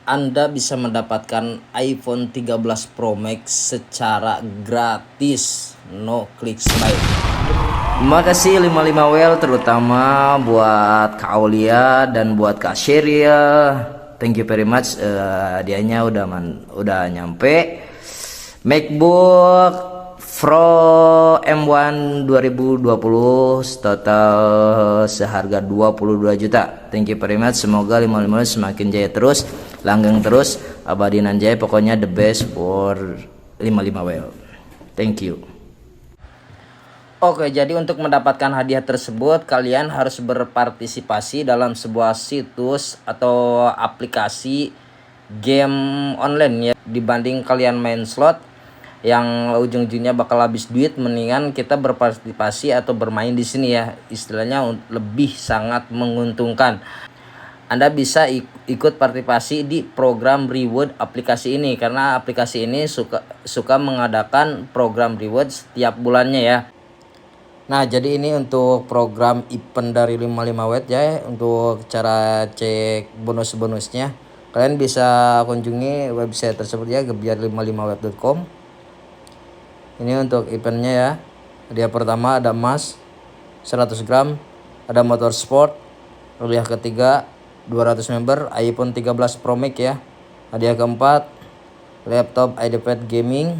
Anda bisa mendapatkan iPhone 13 Pro Max secara gratis, no click slide. Terima kasih 55WL, terutama buat Kak Aulia dan buat Kak Sheria. Thank you very much. Hadiahnya udah nyampe. MacBook Pro M1 2020 total seharga 22 juta. Thank you very much. Semoga 55 semakin jaya terus, langgeng terus, abadi nan jaya. Pokoknya the best for 55WL. Thank you. Oke, jadi untuk mendapatkan hadiah tersebut kalian harus berpartisipasi dalam sebuah situs atau aplikasi game online ya. Dibanding kalian main slot yang ujung-ujungnya bakal habis duit, mendingan kita berpartisipasi atau bermain di sini ya. Istilahnya lebih sangat menguntungkan. Anda bisa ikut partisipasi di program reward aplikasi ini, karena aplikasi ini suka mengadakan program reward setiap bulannya ya. Nah, jadi ini untuk program event dari 55W ya. Untuk cara cek bonus-bonusnya, kalian bisa kunjungi website tersebut ya, gebiar55web.com. Ini untuk eventnya ya. Hadiah pertama ada emas 100 gram, ada motorsport. Hadiah ketiga 200 member iPhone 13 Pro Max ya. Hadiah keempat laptop iPad gaming.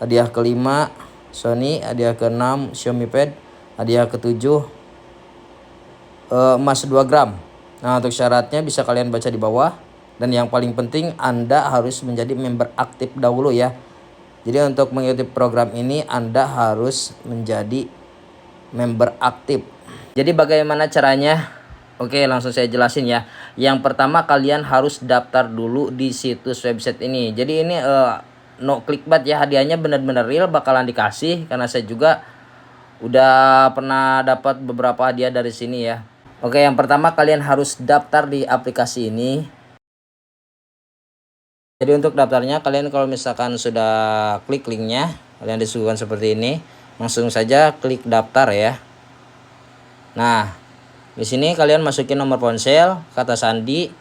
Hadiah kelima Sony. Hadiah keenam Xiaomi Pad. Hadiah ketujuh emas 2 gram. Nah, untuk syaratnya bisa kalian baca di bawah. Dan yang paling penting, Anda harus menjadi member aktif dahulu ya. Jadi untuk mengikuti program ini Anda harus menjadi member aktif. Jadi bagaimana caranya? Oke, langsung saya jelasin ya. Yang pertama, kalian harus daftar dulu di situs website ini. Jadi ini no clickbait ya, hadiahnya benar-benar real bakalan dikasih, karena saya juga udah pernah dapat beberapa hadiah dari sini ya. Oke, yang pertama kalian harus daftar di aplikasi ini. Jadi untuk daftarnya, kalian kalau misalkan sudah klik linknya, kalian disuguhkan seperti ini, langsung saja klik daftar ya. Nah, di sini kalian masukin nomor ponsel, kata sandi,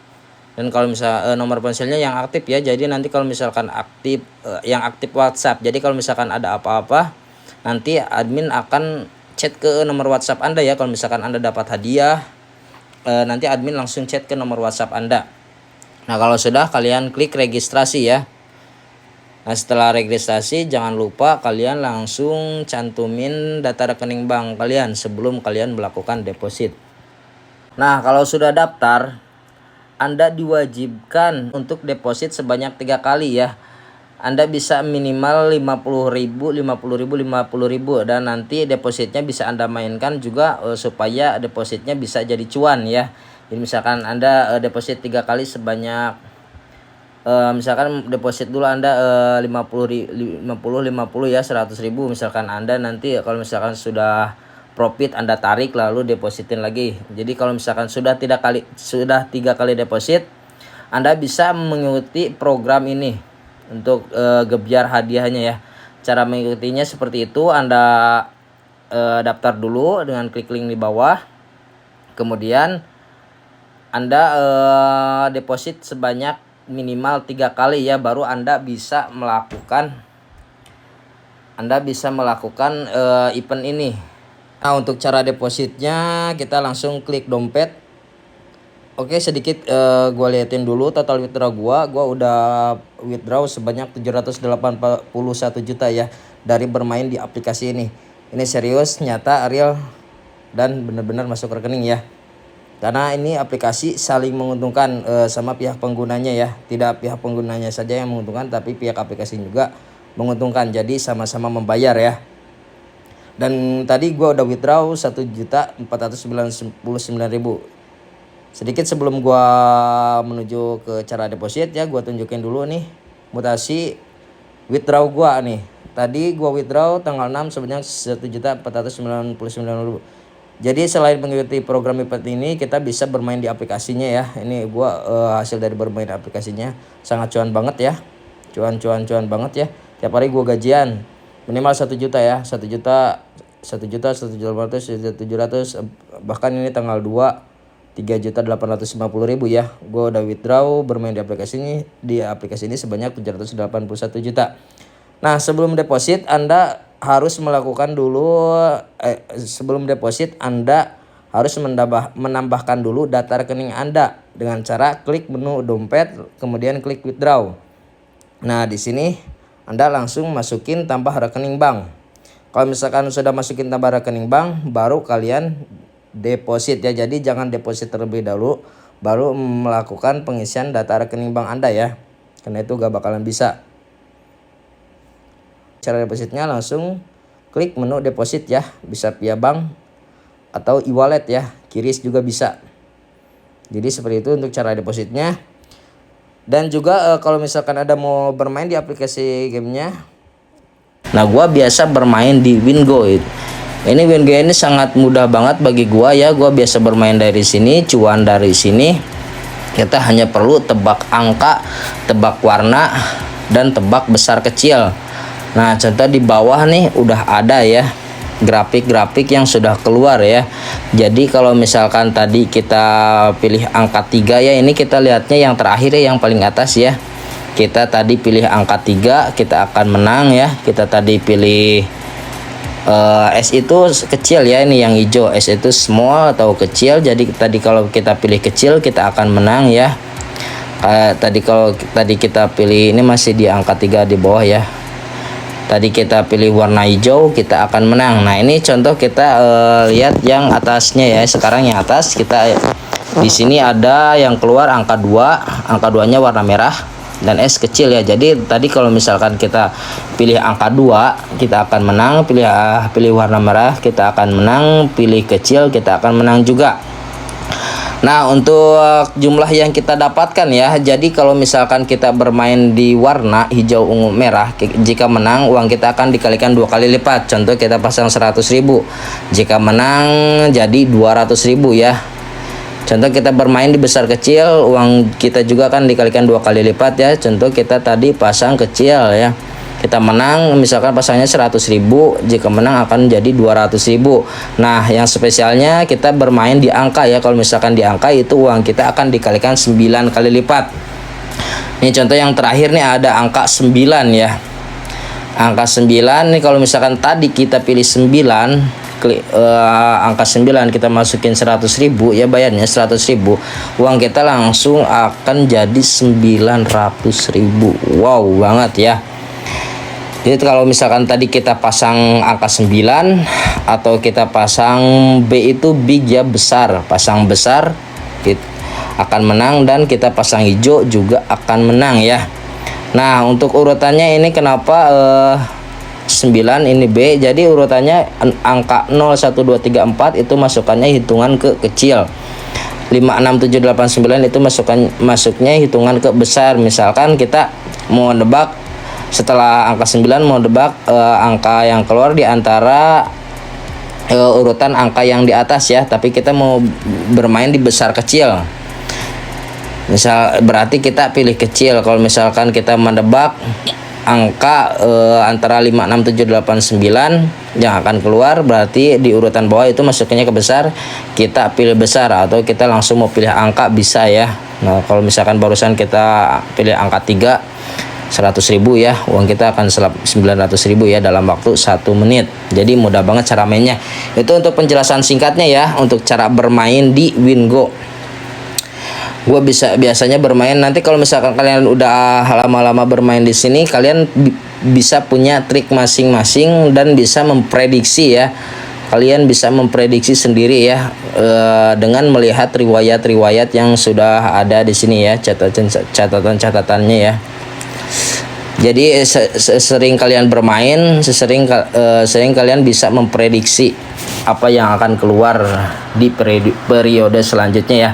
dan kalau misal nomor ponselnya yang aktif ya. Jadi nanti kalau misalkan aktif yang aktif WhatsApp. Jadi kalau misalkan ada apa-apa, nanti admin akan chat ke nomor WhatsApp Anda ya. Kalau misalkan Anda dapat hadiah, nanti admin langsung chat ke nomor WhatsApp Anda. Nah, kalau sudah, kalian klik registrasi ya. Nah, setelah registrasi jangan lupa kalian langsung cantumin data rekening bank kalian sebelum kalian melakukan deposit. Nah, kalau sudah daftar, Anda diwajibkan untuk deposit sebanyak 3 kali ya. Anda bisa minimal 50.000, 50.000, 50.000, dan nanti depositnya bisa Anda mainkan juga supaya depositnya bisa jadi cuan ya. Jadi misalkan Anda deposit 3 kali sebanyak misalkan deposit dulu Anda 50 ya, 100.000 misalkan. Anda nanti kalau misalkan sudah profit Anda tarik lalu depositin lagi. Jadi kalau misalkan sudah 3 kali deposit, Anda bisa mengikuti program ini untuk gebiar hadiahnya ya. Cara mengikutinya seperti itu, Anda daftar dulu dengan klik link di bawah. Kemudian Anda deposit sebanyak minimal 3 kali ya, baru Anda bisa melakukan event ini. Nah, untuk cara depositnya kita langsung klik dompet. Oke, sedikit gue liatin dulu total withdraw gue udah withdraw sebanyak 781 juta ya dari bermain di aplikasi ini. Ini serius, nyata, real, dan benar-benar masuk rekening ya. Karena ini aplikasi saling menguntungkan sama pihak penggunanya ya. Tidak pihak penggunanya saja yang menguntungkan, tapi pihak aplikasi juga menguntungkan. Jadi sama-sama membayar ya. Dan tadi gue udah withdraw 1.499.000. Sedikit sebelum gue menuju ke cara deposit ya, gue tunjukin dulu nih mutasi withdraw gue nih. Tadi gue withdraw tanggal 6 sebanyak 1.499.000. Jadi selain mengikuti program event ini, kita bisa bermain di aplikasinya ya. Ini gua hasil dari bermain aplikasinya, sangat cuan banget ya. Cuan banget ya. Tiap hari gua gajian minimal 1 juta ya. 1 juta, 1 juta, 1.500.000, 1.700.000. Bahkan ini tanggal 2 3.850.000 ya. Gue udah withdraw bermain di aplikasi ini sebanyak 781 juta. Nah, sebelum deposit Anda harus melakukan dulu sebelum deposit Anda harus menambahkan dulu data rekening Anda dengan cara klik menu dompet kemudian klik withdraw. Nah, di sini Anda langsung masukin tambah rekening bank. Kalau misalkan sudah masukin tambah rekening bank, baru kalian deposit ya. Jadi jangan deposit terlebih dahulu, baru melakukan pengisian data rekening bank Anda ya. Karena itu gak bakalan bisa. Cara depositnya langsung klik menu deposit ya. Bisa via bank atau e-wallet ya. QRIS juga bisa. Jadi seperti itu untuk cara depositnya. Dan juga kalau misalkan ada mau bermain di aplikasi gamenya, nah gua biasa bermain di Wingo. Ini Wingo ini sangat mudah banget bagi gua ya. Gua biasa bermain dari sini, cuan dari sini. Kita hanya perlu tebak angka, tebak warna, dan tebak besar kecil. Nah, contoh di bawah nih udah ada ya grafik-grafik yang sudah keluar ya. Jadi kalau misalkan tadi kita pilih angka 3 ya, ini kita lihatnya yang terakhir ya, yang paling atas ya. Kita tadi pilih angka 3, kita akan menang ya. Kita tadi pilih S itu kecil ya, ini yang hijau. S itu small atau kecil. Jadi tadi kalau kita pilih kecil kita akan menang ya. Kalau tadi kita pilih ini masih di angka 3 di bawah ya. Tadi kita pilih warna hijau, kita akan menang. Nah, ini contoh kita lihat yang atasnya ya. Sekarang yang atas kita di sini ada yang keluar angka 2, angka 2-nya warna merah dan S kecil ya. Jadi tadi kalau misalkan kita pilih angka 2, kita akan menang. Pilih warna merah, kita akan menang. Pilih kecil, kita akan menang juga. Nah, untuk jumlah yang kita dapatkan ya, jadi kalau misalkan kita bermain di warna hijau, ungu, merah, jika menang uang kita akan dikalikan 2 kali lipat. Contoh kita pasang 100.000, jika menang jadi 200.000 ya. Contoh kita bermain di besar kecil, uang kita juga akan dikalikan 2 kali lipat ya. Contoh kita tadi pasang kecil ya, kita menang misalkan pasangnya 100.000, jika menang akan jadi 200.000. Nah, yang spesialnya kita bermain di angka ya. Kalau misalkan di angka itu uang kita akan dikalikan 9 kali lipat. Ini contoh yang terakhir nih ada angka 9 ya. Angka 9 nih kalau misalkan tadi kita pilih 9, angka 9 kita masukin 100.000 ya, bayarnya 100.000, uang kita langsung akan jadi 900.000. Wow banget ya. Jadi kalau misalkan tadi kita pasang angka 9 atau kita pasang B itu big ya, besar, pasang besar kita akan menang, dan kita pasang hijau juga akan menang ya. Nah, untuk urutannya ini kenapa 9 ini B, jadi urutannya angka 0, 1, 2, 3, 4 itu masukannya hitungan ke kecil. 5, 6, 7, 8, 9 itu masuknya hitungan ke besar. Misalkan kita mau nebak setelah angka 9, mau nebak angka yang keluar di antara urutan angka yang di atas ya, tapi kita mau bermain di besar kecil. Misal berarti kita pilih kecil. Kalau misalkan kita menebak angka antara 5, 6, 7, 8, 9 yang akan keluar, berarti di urutan bawah itu masuknya ke besar, kita pilih besar. Atau kita langsung mau pilih angka bisa ya. Nah, kalau misalkan barusan kita pilih angka 3, 100.000 ya, uang kita akan 900.000 ya dalam waktu 1 menit. Jadi mudah banget cara mainnya. Itu untuk penjelasan singkatnya ya untuk cara bermain di Wingo. Gue biasanya bermain, nanti kalau misalkan kalian udah lama-lama bermain di sini, kalian bisa punya trik masing-masing dan bisa memprediksi ya. Kalian bisa memprediksi sendiri ya dengan melihat riwayat-riwayat yang sudah ada di sini ya, catatan-catatannya ya. Jadi sering kalian bermain, sering kalian bisa memprediksi apa yang akan keluar di periode selanjutnya ya.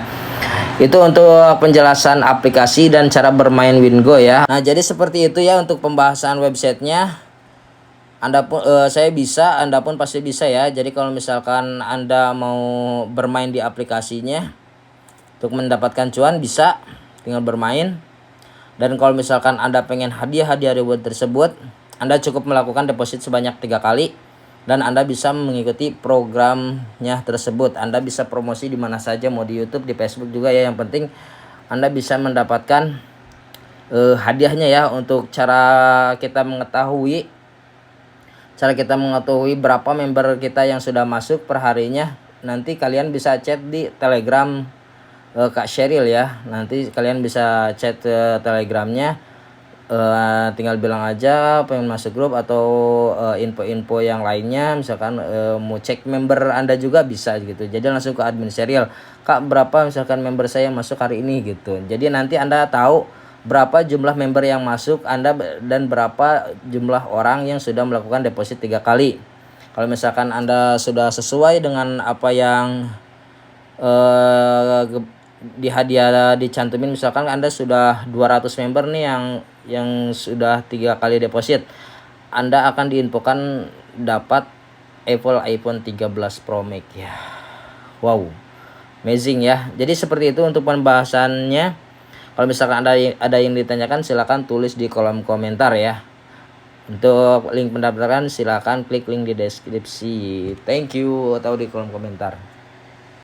Itu untuk penjelasan aplikasi dan cara bermain Wingo ya. Nah, jadi seperti itu ya untuk pembahasan websitenya. Anda pun saya bisa, Anda pun pasti bisa ya. Jadi kalau misalkan Anda mau bermain di aplikasinya untuk mendapatkan cuan, bisa tinggal bermain. Dan kalau misalkan Anda pengen hadiah reward tersebut, Anda cukup melakukan deposit sebanyak 3 kali. dan Anda bisa mengikuti programnya tersebut. Anda bisa promosi di mana saja, mau di YouTube, di Facebook juga ya. Yang penting Anda bisa mendapatkan hadiahnya ya. Untuk cara kita mengetahui berapa member kita yang sudah masuk per harinya, nanti kalian bisa chat di Telegram Kak Sheryl ya. Nanti kalian bisa chat Telegramnya, tinggal bilang aja pengen masuk grup atau info-info yang lainnya. Misalkan mau cek member Anda juga bisa gitu. Jadi langsung ke admin Sheryl, Kak berapa misalkan member saya yang masuk hari ini gitu. Jadi nanti Anda tahu berapa jumlah member yang masuk Anda dan berapa jumlah orang yang sudah melakukan deposit 3 kali. Kalau misalkan Anda sudah sesuai dengan apa yang di hadiah dicantumin, misalkan Anda sudah 200 member nih yang sudah 3 kali deposit, Anda akan diinfokan dapat Apple iPhone 13 Pro Max ya. Wow, amazing ya. Jadi seperti itu untuk pembahasannya. Kalau misalkan ada yang ditanyakan, silahkan tulis di kolom komentar ya. Untuk link pendaftaran silahkan klik link di deskripsi. Thank you, atau di kolom komentar.